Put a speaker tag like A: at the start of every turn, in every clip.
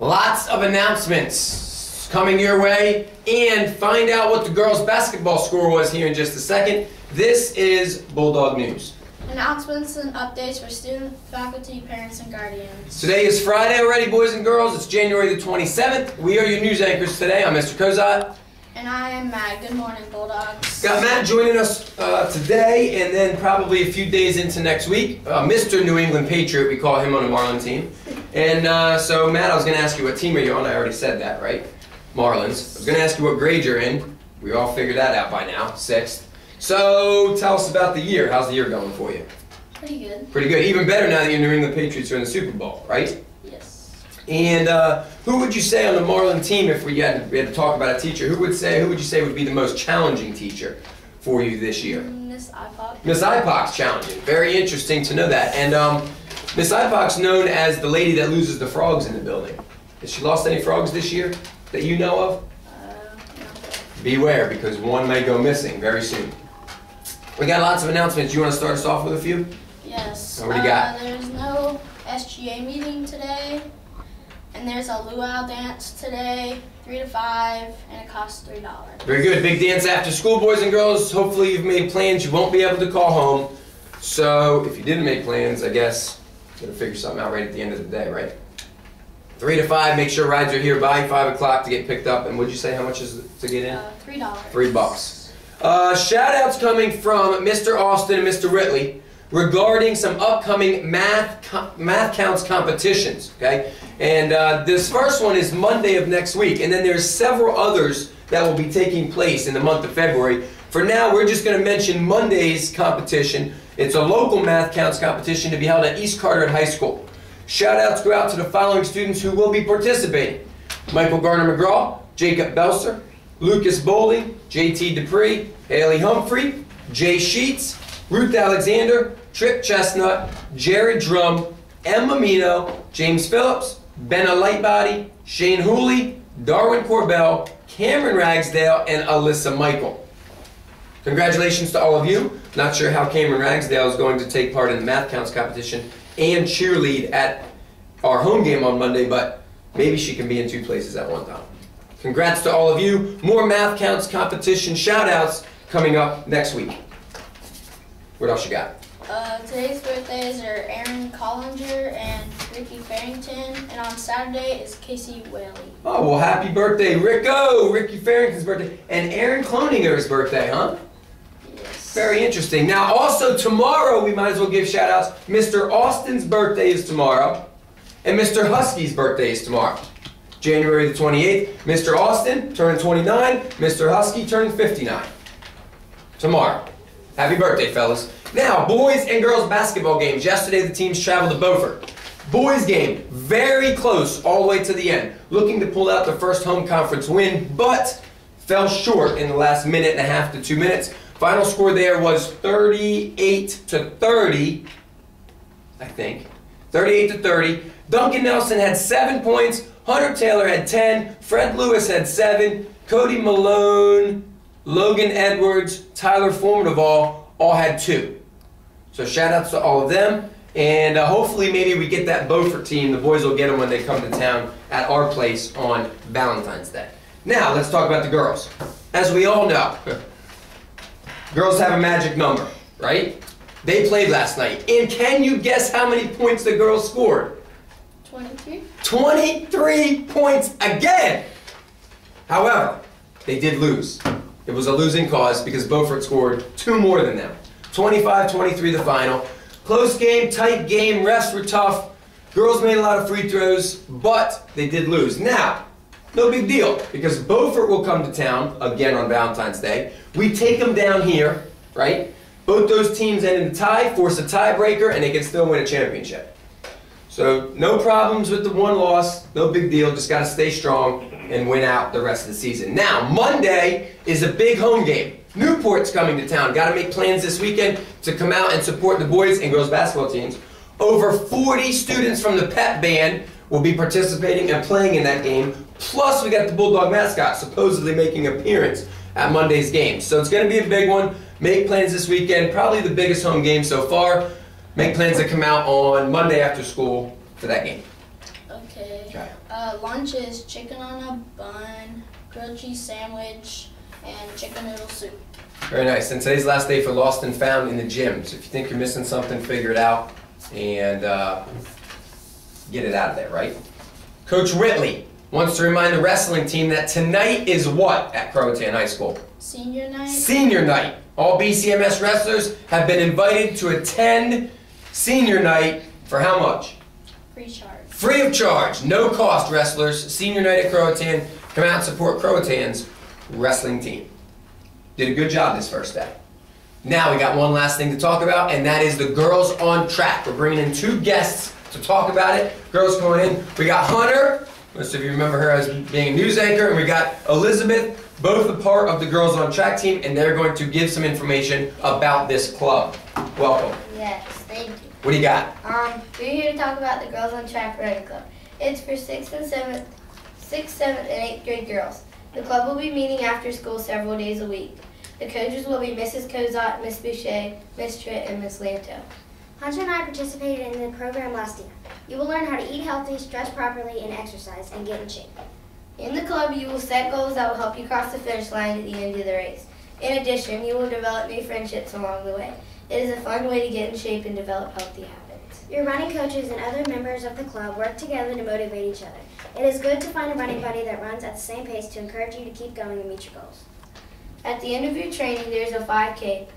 A: Lots of announcements coming your way, and find out what the girls' basketball score was here in just a second. This is Bulldog News.
B: Announcements and updates for student, faculty, parents, and guardians.
A: Today is Friday already, boys and girls. It's January the 27th. We are your news anchors today. I'm Mr. Kozai.
B: And I am Matt. Good morning, Bulldogs.
A: Got Matt joining us today, and then probably a few days into next week. Mr. New England Patriot, we call him on the Marlin team. And so, Matt, I was going to ask you what team are you on. I already said that, right? Marlins. I was going to ask you what grade you're in. We all figured that out by now, 6th. So, tell us about the year. How's the year going for you?
B: Pretty good.
A: Pretty good. Even better now that your New England Patriots are in the Super Bowl, right?
B: Yes.
A: And who would you say on the Marlin team, if we had to talk about a teacher, who would you say would be the most challenging teacher for you this year?
B: Miss Ipock.
A: Miss Ipock's challenging. Very interesting to know that. And Miss Ipock's known as the lady that loses the frogs in the building. Has she lost any frogs this year that you know of?
B: No.
A: Beware, because one may go missing very soon. We got lots of announcements. You want to start us off with a few?
B: Yes.
A: What do you got?
B: There's no SGA meeting today. And there's a luau dance today, 3 to 5, and it costs $3.
A: Very good. Big dance after school, boys and girls. Hopefully you've made plans. You won't be able to call home. So if you didn't make plans, I guess you're going to figure something out right at the end of the day, right? 3 to 5, make sure rides are here by 5 o'clock to get picked up. And what'd you say, how much is it to get in?
B: $3.
A: $3. Shout outs coming from Mr. Austin and Mr. Whitley regarding some upcoming math counts competitions, okay? And this first one is Monday of next week, and then there's several others that will be taking place in the month of February. For now, we're just going to mention Monday's competition. It's a local math counts competition to be held at East Carteret High School. Shout outs go out to the following students who will be participating: Michael Garner-McGraw, Jacob Belser, Lucas Bowling, JT Dupree, Haley Humphrey, Jay Sheets, Ruth Alexander, Trip Chestnut, Jared Drum, Emma Mino, James Phillips, Benna Lightbody, Shane Hooley, Darwin Corbell, Cameron Ragsdale, and Alyssa Michael. Congratulations to all of you. Not sure how Cameron Ragsdale is going to take part in the math counts competition and cheerlead at our home game on Monday, but maybe she can be in 2 places at one time. Congrats to all of you. More math counts competition shout-outs coming up next week. What else you got?
B: Today's birthdays are Aaron Collinger and Ricky Farrington, and on Saturday is Casey Whaley.
A: Oh, well, happy birthday, Rico! Ricky Farrington's birthday. And Aaron Cloninger's birthday, huh?
B: Yes.
A: Very interesting. Now, also tomorrow, we might as well give shout-outs. Mr. Austin's birthday is tomorrow, and Mr. Husky's birthday is tomorrow. January the 28th. Mr. Austin turned 29. Mr. Husky turned 59. Tomorrow. Happy birthday, fellas. Now, boys and girls basketball games. Yesterday, the teams traveled to Beaufort. Boys game, very close all the way to the end. Looking to pull out the first home conference win, but fell short in the last minute and a half to 2 minutes. Final score there was 38-30, I think. 38-30. Duncan Nelson had 7 points. Hunter Taylor had 10. Fred Lewis had 7. Cody Malone, Logan Edwards, Tyler Formidoval all had 2. So shout outs to all of them, and hopefully maybe we get that Beaufort team. The boys will get them when they come to town at our place on Valentine's Day. Now let's talk about the girls. As we all know, girls have a magic number, right? They played last night, and can you guess how many points the girls scored?
B: 23.
A: 23 points again! However, they did lose. It was a losing cause because Beaufort scored 2 more than them. 25-23 the final. Close game, tight game, refs were tough. Girls made a lot of free throws, but they did lose. Now, no big deal, because Beaufort will come to town again on Valentine's Day. We take them down here, right? Both those teams end in a tie, force a tiebreaker, and they can still win a championship. So no problems with the one loss, no big deal, just got to stay strong and win out the rest of the season. Now, Monday is a big home game. Newport's coming to town. Got to make plans this weekend to come out and support the boys and girls basketball teams. Over 40 students from the pep band will be participating and playing in that game. Plus, we got the Bulldog mascot supposedly making an appearance at Monday's game. So it's going to be a big one. Make plans this weekend. Probably the biggest home game so far. Make plans to come out on Monday after school for that game.
B: Okay.
A: Okay.
B: Lunch is chicken on a bun, grilled cheese sandwich, and chicken noodle soup.
A: Very nice. And today's last day for Lost and Found in the gym. So if you think you're missing something, figure it out and get it out of there, right? Coach Whitley wants to remind the wrestling team that tonight is what at Croatan High School?
B: Senior night.
A: Senior night. All BCMS wrestlers have been invited to attend senior night for how much?
B: Free charge.
A: Free of charge, no cost, wrestlers. Senior night at Croatan. Come out and support Croatan's wrestling team. Did a good job this first day. Now we got one last thing to talk about, and that is the Girls on Track. We're bringing in 2 guests to talk about it. Girls going in. We got Hunter. Most of you remember her as being a news anchor, and we got Elizabeth, both a part of the Girls on Track team, and they're going to give some information about this club. Welcome.
C: Yes, thank you.
A: What do you got?
C: We're here to talk about the Girls on Track Running Club. It's for 6th, 7th, and 8th grade girls. The club will be meeting after school several days a week. The coaches will be Mrs. Kozot, Miss Boucher, Miss Tritt, and Miss Lanto.
D: Hunter and I participated in the program last year. You will learn how to eat healthy, stretch properly, and exercise, and get in shape.
C: In the club, you will set goals that will help you cross the finish line at the end of the race. In addition, you will develop new friendships along the way. It is a fun way to get in shape and develop healthy habits.
D: Your running coaches and other members of the club work together to motivate each other. It is good to find a running buddy that runs at the same pace to encourage you to keep going and meet your goals.
C: At the end of your training, there is a 5K.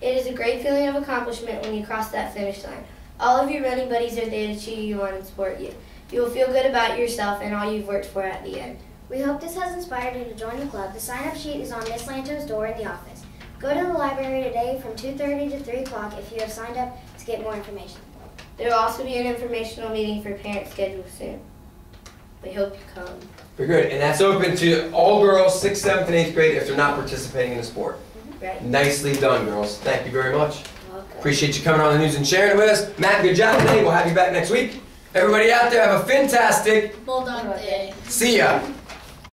C: It is a great feeling of accomplishment when you cross that finish line. All of your running buddies are there to cheer you on and support you. You will feel good about yourself and all you've worked for at the end.
D: We hope this has inspired you to join the club. The sign-up sheet is on Miss Lanto's door in the office. Go to the library today from 2:30 to 3 o'clock if you have signed up to get more information.
C: There will also be an informational meeting for parents scheduled soon. We hope you come.
A: Very good. And that's open to all girls, 6th, 7th, and 8th grade if they're not participating in the sport.
C: Right?
A: Nicely done, girls. Thank you very much.
C: Welcome.
A: Appreciate you coming on the news and sharing it with us. Matt, good job today. We'll have you back next week. Everybody out there, have a fantastic.
B: Bulldog Day.
A: See ya.